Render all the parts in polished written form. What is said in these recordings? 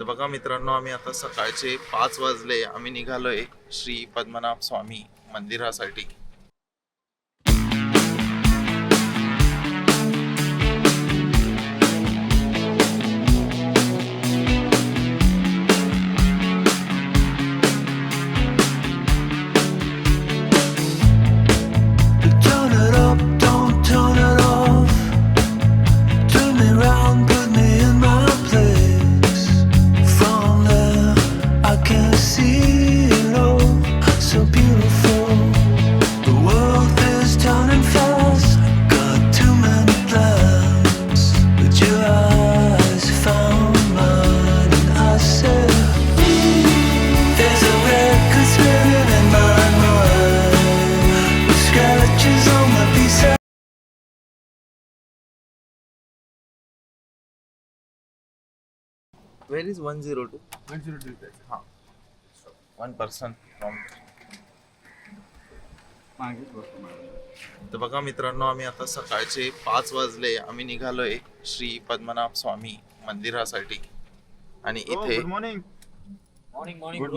बघा मित्रांनो, आम्ही आता सकाळचे 5 वाजले. आम्ही निघालोय श्री पद्मनाभ स्वामी मंदिरासाठी. Turn it up, don't turn it off. Turn me round, put me in my place. From there, I can see it all. So beautiful. The world is turning fast. Got too many plans, but your eyes found mine, and I said, there's a record spinning in my mind. With scratches on my B-side. Where is 102? 102. हाँ. 1 person from. तर बघा मित्रांनो, आम्ही आता सकाळचे 5 वाजले. आम्ही निघालोय श्री पद्मनाभ स्वामी मंदिरासाठी. आणि इथे good morning.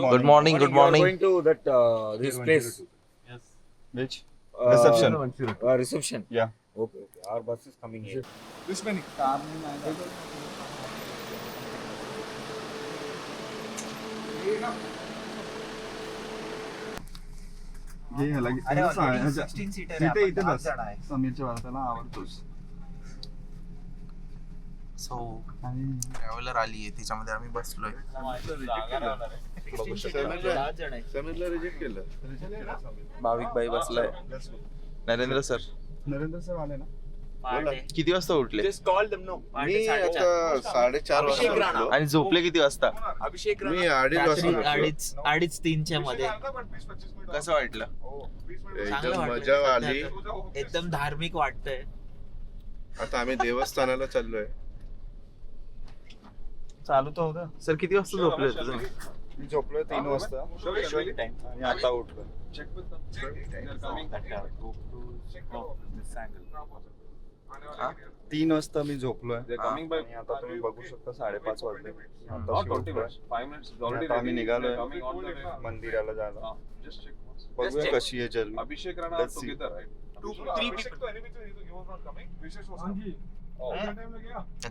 Good morning. Going to that this place. Which? Reception. Reception. Reception. Yeah. Okay. Our bus is coming here. This many. ये ह्याला इथे इथे बस. समीरच्या वार्ताला आवडतोस. सो ट्रॅव्हलर आली आहे, त्याच्यामध्ये आम्ही बसलोय. बघू शकता समीरला रिजेक्ट केलं. भाविक बाई बसलाय. नरेंद्र सर नरेंद्र सर आले ना. किती वाजता उठले मी आता 4:30 वाजता उठलो. आणि झोपले किती वाजता? मी 2:30 वाजता उठलो. अडीच तीनच्या मध्ये. कसं वाटलं? एकदम मजा आली. एकदम धार्मिक वाटतंय. आता आम्ही देवस्थानाला चाललोय. चालू तर होतं. सर किती वाजता झोपले होते तुम्ही? मी झोपलोय 3 वाजता आणि आता उठलो. 3 वाजता मी झोपलोय आणि आता तुम्ही बघू शकता 5:30 वाजले. आता आम्ही निघालोय मंदिराला जायला. बघूया कशी आहे जर्नी. Abhishek Let's see.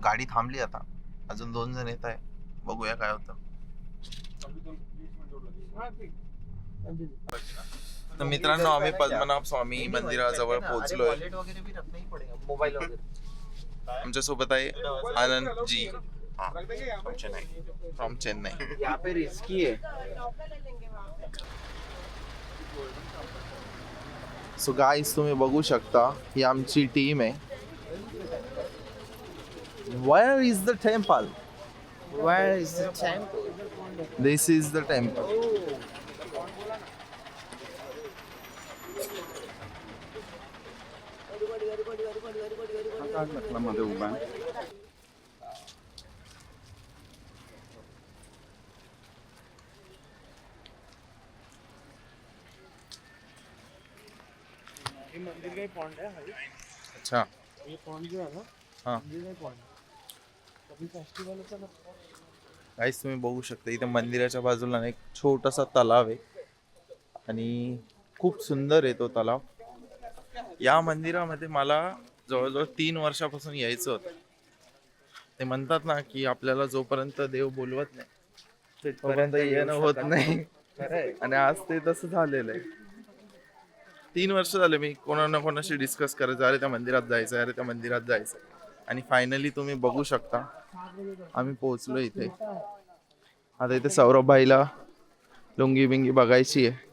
गाडी थांबली आता. अजून 2 जण येत आहे. बघूया काय होतं. तर मित्रांनो, आम्ही पद्मनाभ स्वामी मंदिराजवळ पोहोचलोय. मोबाईल वगैरे. आमच्या सोबत आहे आनंद जी फ्रॉम चेन्नई. यहाँ पे रिस्की है. सो गाईज, तुम्ही बघू शकता ही आमची टीम आहे. Where is the temple? Where is the temple? This is the temple. मध्ये उभा आहे. अच्छा. ये पॉइंट जो है ना, हाँ. मंदिर का पॉइंट. कभी फेस्टिवल होता ना. गाईज, तुम्ही बघू शकता इथे मंदिराच्या बाजूला एक छोटासा तलाव आहे आणि खूप सुंदर आहे तो तलाव. या मंदिरामध्ये मला जवळजवळ 3 वर्षापासून यायचं होतं. ते म्हणतात ना की आपल्याला जोपर्यंत देव बोलवत नाही तोपर्यंत येणं होत नाही. आणि आज ते तसं झालेलं आहे. 3 वर्ष झाले मी कोणा ना कोणाशी डिस्कस करायचं, अरे त्या मंदिरात जायचं, अरे त्या मंदिरात जायचं. आणि फायनली तुम्ही बघू शकता आम्ही पोहोचलो इथे. आता इथे सौरभ भाईला लुंगी बिंगी बघायची आहे.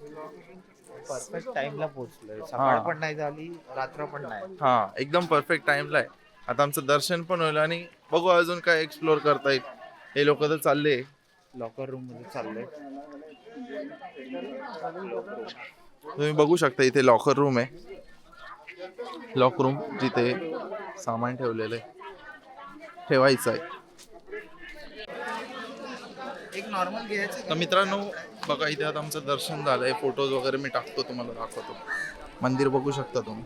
परफेक्ट टाइमला पोहोचलोय. सकाळ पण नाही झाली, रात्र पण नाही. हा, एकदम परफेक्ट टाइमला आहे. आता आमचं दर्शन पण होईल आणि बघू अजून काय एक्सप्लोर करता येईल. हे लोक तर चालले लॉकर रूम मध्ये चाललोय. तुम्ही बघू शकता इथे लॉकर रूम आहे. लॉक रूम जिथे सामान ठेवलेलं आहे, ठेवायचं आहे. एक नॉर्मल घ्यायचं. तर मित्रांनो बघा, इथे आता आमचं दर्शन झालंय. फोटोज वगैरे मी टाकतो, तुम्हाला दाखवतो. मंदिर बघू शकता तुम्ही.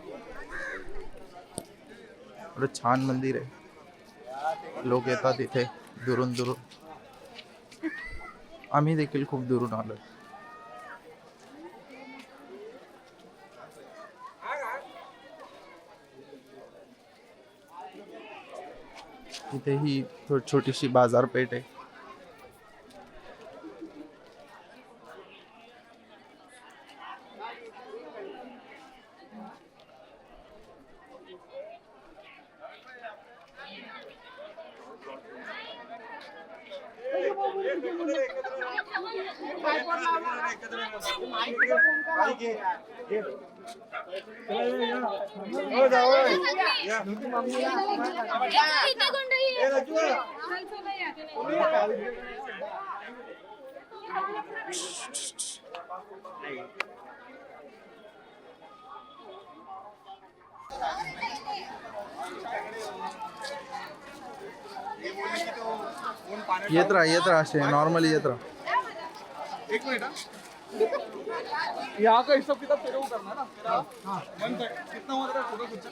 एवढं छान मंदिर आहे. लोक येतात इथे दुरून दुरून. आम्ही देखील खूप दुरून आलो. इथे ही छोटीशी बाजारपेठ आहे. येत राहा असे नॉर्मली येत राहा. एक मिनिट यहाँ का हिसाब किताब तेरे को करना है ना. कितना हुआ तेरा टोटल खर्चा?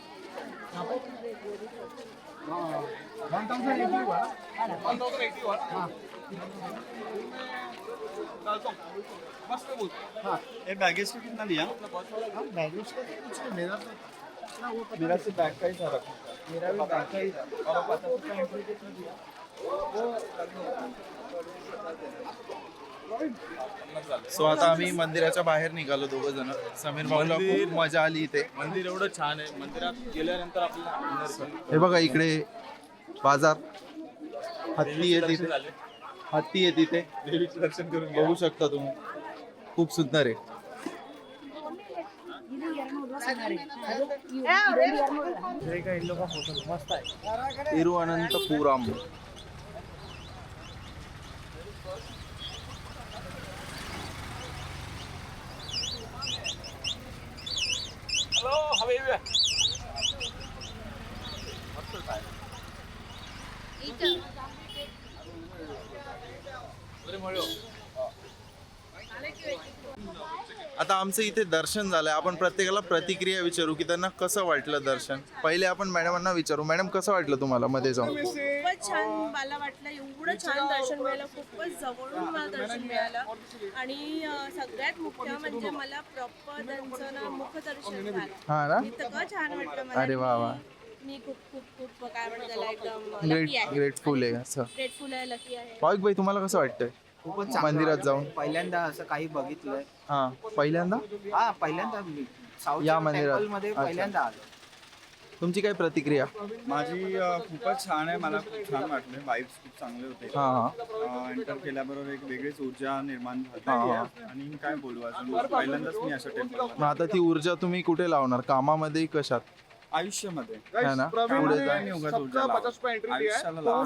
1080 हुआ ना? 1080 हुआ ना? डालता हूँ. मस्त बोल. हाँ. ये बैगेज का कितना लिया? बैगेज का तो कुछ नहीं, मेरा से बैग का ही था रखा. मेरा भी बैग का ही था. और पता उसका एंट्री कितना दिया? सो आता आम्ही मंदिराच्या बाहेर निघालो दोघं जण. समीर भाऊला खूप मजा आली इथे. मंदिर एवढं छान आहे. मंदिरात गेल्यानंतर आपल्याला हे बघा इकडे बाजार, हत्ती आहे तिथे, हत्ती आहे तिथे देवीचं दर्शन करून बघू शकता तुम्ही. खूप सुंदर आहे. का इन लोग का फोटो मस्त आहे. तिरुअनंतपुरम. आता आमचं इथे दर्शन झालंय. आपण प्रत्येकाला प्रतिक्रिया विचारू की त्यांना कसं वाटलं दर्शन. पहिले आपण मॅडमांना विचारू. मॅडम कसं वाटलं तुम्हाला मध्ये जाऊन? खूपच छान मला वाटलं. एवढं छान दर्शन मिळालं. खूपच जवळून मला दर्शन मिळालं. आणि सगळ्यात मुख्य म्हणजे मला प्रॉपर त्यांचं ना मुखदर्शन झालं. हा ना. इतकं छान वाटलं मला. अरे वा वा. मी खूप खूप खूप काय म्हणतात त्याला एकदम लकी आहे. ग्रेटफुल आहे असं. ग्रेटफुल आहे, लकी आहे. भाविक भाई तुम्हाला कसं वाटतंय खूपच चांगलं मंदिरात वाटलं. जाऊन? पहिल्यांदा असं काही बघितलंय. हा पहिल्यांदा हा पहिल्यांदा साऊथ या मंदिरात? मध्ये अच्छा. पहिल्यांदा आलो. तुमची काय प्रतिक्रिया? माझी खूपच छान आहे. मला खूप छान वाटले. वाईब्स खूप चांगले होते. हा हा एंटर केल्याबरोबर एक वेगळीच ऊर्जा निर्माण हा, झाली. हा. आणि काय बोलू अजून पहिल्यांदाच मी असं टेम्पल मग आता ती ऊर्जा तुम्ही कुठे लावणार? कामामध्ये कशात? आयुष्यामध्ये है ना. पुढे जा. आणि उगाच ऊर्जा लावा. आयुष्याला लावा.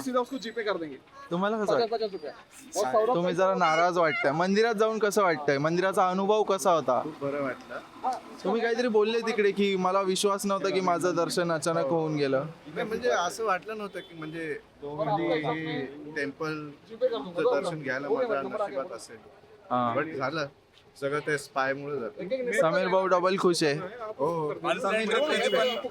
तुम्हाला कसं वाटतं? तुम्ही जरा नाराज वाटताय. मंदिरात जाऊन कसं वाटतंय? मंदिराचा अनुभव कसा होता? खूप बरं वाटलं. तुम्ही काहीतरी बोलले तिकडे की मला विश्वास नव्हता की माझं दर्शन अचानक होऊन गेलं. म्हणजे असं वाटलं नव्हतं की म्हणजे हे टेम्पलचं दर्शन घ्यायला माझ्या नशिबात असेल. हा. बट झालं सगळं ते स्पाय मुळे झालं. समीर भाऊ डबल खुश आहे. हो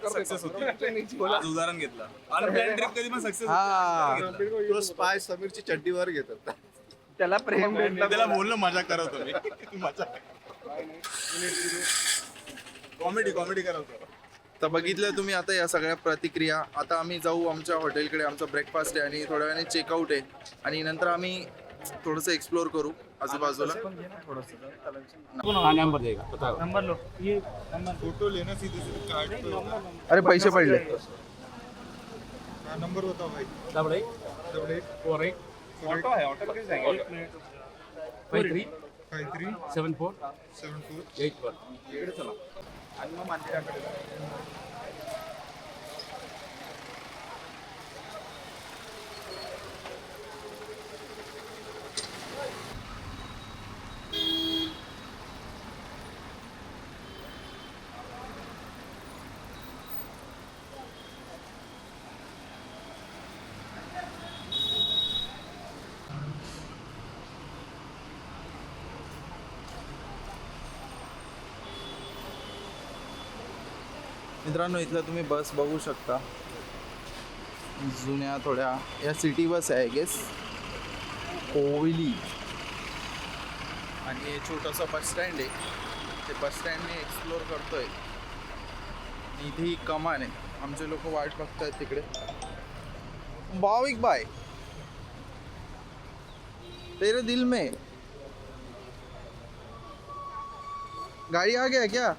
सक्सेस होती. आज उदाहरण घेतलं. अनप्लॅन ट्रिप कधी पण सक्सेस हा तो स्पाय समीरची चड्डीवर घेतात. त्याला प्रेम भेटलं. त्याला बोललो मजा करत होतो. मजा कॉमेडी करत होतो. तर बघितलं तुम्ही आता या सगळ्या प्रतिक्रिया. आता आम्ही जाऊ आमच्या हॉटेलकडे. आमचा ब्रेकफास्ट आहे आणि थोड्या वेळाने चेकआउट आहे. आणि नंतर आम्ही थोडंसं एक्सप्लोर करू आजूबाजूला. फोटो लेना सीधे कार्ड अरे पैसे पडले. नंबर होता भाई. ऑटो आहे. ऑटो किती जाएंगे? 53 74 74 इकडे चला. आणि मग मंदिराकडे जाऊ. मित्रांनो इथलं तुम्ही बस बघू शकता. जुन्या थोड्या या सिटी बस आहे गेस. कोविली आणि हे छोटंसं बस स्टँड आहे. ते बस स्टँड मी एक्सप्लोअर करतोय. आणि इथे ही कमान आहे. आमचे लोक वाट बघतायत तिकडे. भाविक भाई तेरे दिल में गाड़ी आ गया क्या?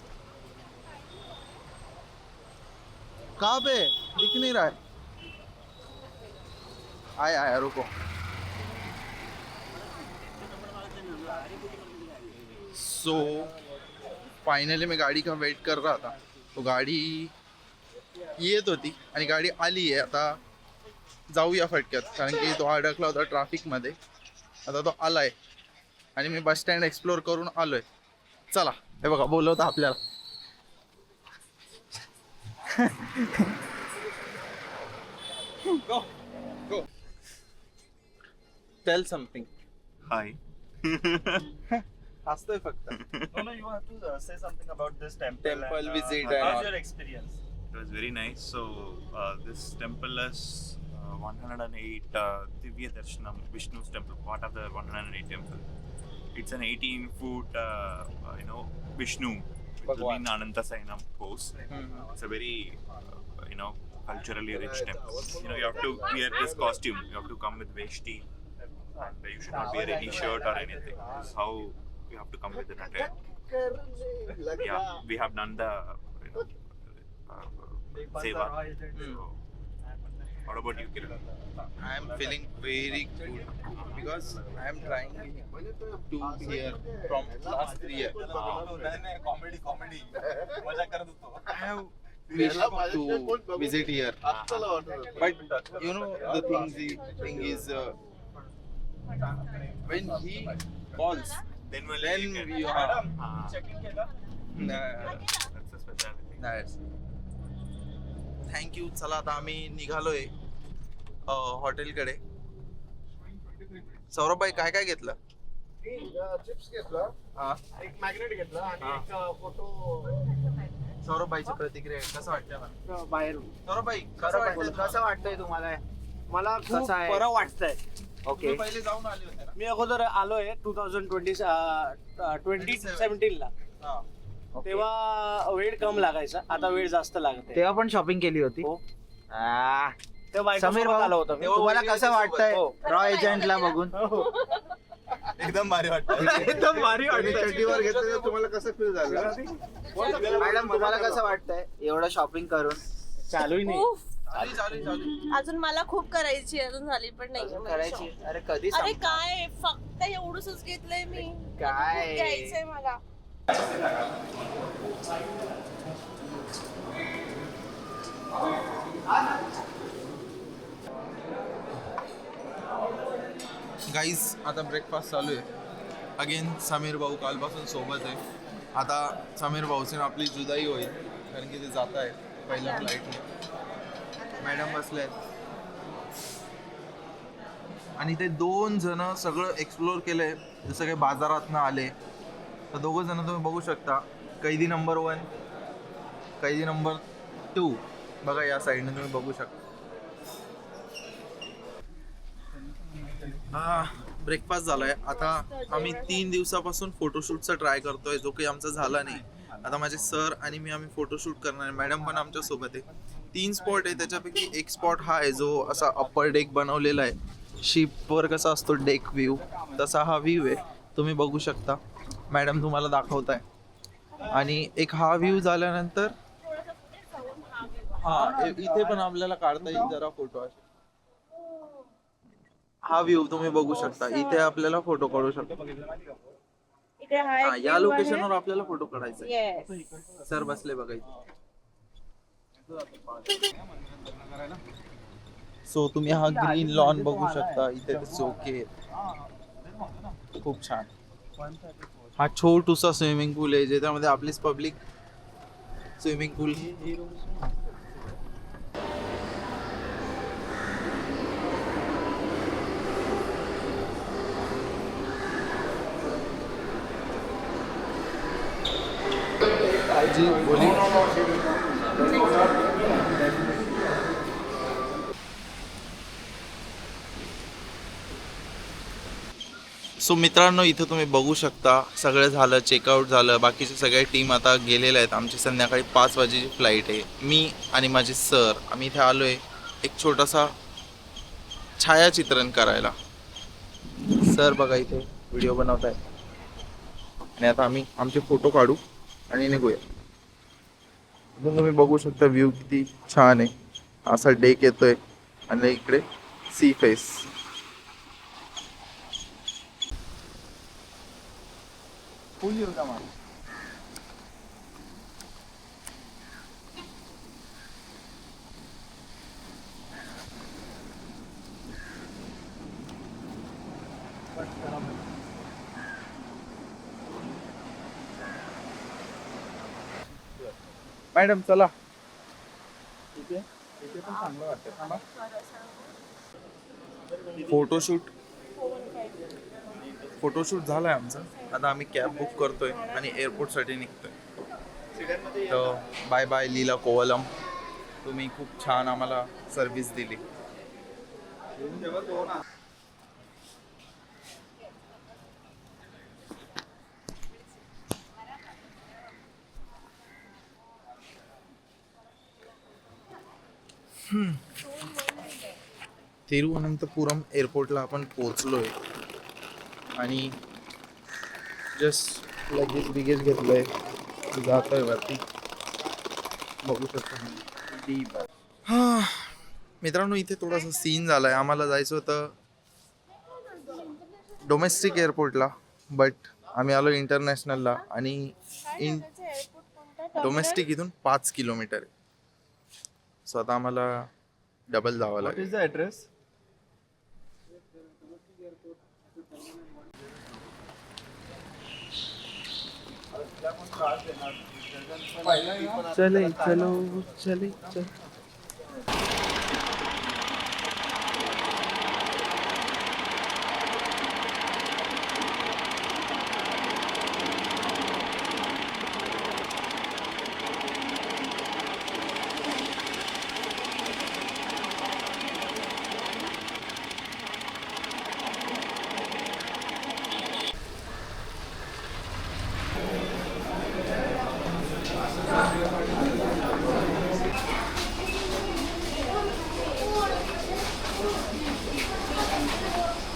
कहाँ पे? दिख नहीं रहा है. आया रुको. सो फायनली मी गाडी का वेट कर रहा था. तो गाडी येत होती आणि गाडी आली आहे. आता जाऊया फटक्यात, कारण की तो अडकला होता ट्रॅफिकमध्ये. आता तो आलाय आणि मी बस स्टँड एक्सप्लोअर करून आलोय. चला, हे बघा बोलवता आपल्याला. Go. Tell something. Hi. हसतोय फक्त. No, you have to say something about this temple. Temple and, visit How's and your experience? It was very nice. So this temple is 108 Divya Darshanam, Vishnu's temple, part of the 108 temple. It's an 18-foot, Vishnu, which will Bhagwan. mean Ananta Sainam pose. It's a very, culturally rich temple. You have to wear this costume. You have to come with veshti, and you should not wear any shirt or anything. This is how you have to come with an attire. Yeah, we have done the, seva. So, what about you, Kiran? I am feeling very good because I am trying to hear from last 3 years. Comedy मजा करत होतो. I have wished to visit here, but you know the thing is when he calls, Then we That's a specialty. Nice. Thank you. चला आता आम्ही निघालोय हॉटेलकडे. सौरभ भाई काय काय घेतलं? चिप्स घेतला, हा, एक मॅग्नेट घेतला आणि एक फोटो सौरभ भाईची प्रतिक्रिया आहे. कसं वाटतं मला? बाहेरून सौरभ भाई कसं वाटतं? कसं वाटतंय तुम्हाला? मला खूप कसं आहे? बरं वाटतंय. ओके. तुम्ही पहिले जाऊन आले होते ना? मी अगोदर आलोय 2017 ला. हा. तेव्हा वेळ कम लागायचा, आता वेळ जास्त लागते. तेव्हा पण शॉपिंग केली होती. हो. आ, तेव्हा समीर बायकोसोबत आलो भाऊ, होतो मी. तुम्हाला कसं वाटतंय हो. रॉ एजंटला बघून? एकदम भारी वाटतं. एकदम भारी वाटतंय. चड्डीवर घेतलं, तुम्हाला कसं फील झालं? मॅडम तुम्हाला कसं वाटतंय एवढं शॉपिंग करून? चालूही नाही. उफ, चालू. अजून मला खूप करायची, अजून झाली पण नाही करायची? अरे कधी अरे संप- काय, फक्त एवढंच घेतलंय मी. काय? खूप घ्यायचंय मला. गाईज आता ब्रेकफास्ट चालू आहे. अगेन समीर भाऊ कालपासून सोबत आहे. आता समीर भाऊची आपली जुदाई होईल, कारण की ते जात आहे पहिल्या फ्लाईटने. मॅडम बसले आहेत आणि ते 2 जण सगळं एक्सप्लोअर केलंय, जसं काही बाजारातनं आले. तर 2 जण तुम्ही बघू शकता. कैदी नंबर 1, कैदी नंबर 2 बघा या साईडने तुम्ही बघू शकता. ब्रेकफास्ट झालाय. आता आम्ही 3 दिवसापासून फोटोशूटचा ट्राय करतोय, जो काही आमचा झाला नाही. आता माझे सर आणि मी आम्ही फोटोशूट करणार आहे. मॅडम पण आमच्या सोबत आहे. 3 स्पॉट आहे, त्याच्यापैकी एक स्पॉट हा आहे जो असा अप्पर डेक बनवलेला आहे. शिपवर कसा असतो डेक व्ह्यू, तसा हा व्ह्यू आहे. तुम्ही बघू शकता, मॅडम तुम्हाला दाखवत आहे. आणि एक हा व्ह्यू झाल्यानंतर इथे पण आपल्याला काढता येईल जरा फोटो. हा व्ह्यू तुम्ही बघू शकता. इथे आपल्याला फोटो काढू शकतो. इकडे हा एक या view आहे. लोकेशनवर आपल्याला फोटो काढायचा आहे. Yes. सर बसले बघायचे. सो तुम्ही हा ग्रीन लॉन बघू शकता. इथे चोके, खूप छान. हा छोटूसा स्विमिंग पूल आहे, ज्याच्यामध्ये आपलीच पब्लिक स्विमिंग पूल. जी बोलिए. सो मित्रांनो, इथं तुम्ही बघू शकता सगळं झालं, चेकआउट झालं, बाकीचे सगळे टीम आता गेलेले आहेत. आमची संध्याकाळी 5 वाजेची फ्लाईट आहे. मी आणि माझे सर आम्ही इथे आलो आहे एक छोटासा छायाचित्रण करायला. सर बघा इथे व्हिडिओ बनवत आहे आणि आता आम्ही आमचे फोटो काढू आणि निघूया. इथून तुम्ही बघू शकता व्ह्यू किती छान आहे. असा डेक येतोय आणि इकडे सी फेस. फुल येऊ का मला? मॅडम चला. फोटोशूट झालाय आमचा. आता आम्ही कॅब बुक करतोय आणि एअरपोर्टसाठी निघतोय. तर बाय बाय लीला कोवलम, तुम्ही खूप छान आम्हाला सर्व्हिस दिली. तिरुवनंतपुरम एअरपोर्टला आपण पोहोचलोय आणि जस्ट लगेज घेतलंय, जातोय वरती. बघू शकतो. हा मित्रांनो, इथे थोडासा सीन झालाय. आम्हाला जायचं होतं डोमेस्टिक एअरपोर्टला, बट आम्ही आलो इंटरनॅशनलला आणि डोमेस्टिक इथून 5 किलोमीटर आहे. सो आता आम्हाला डबल जावं What लागेल. is the address? चले चलो चले चल.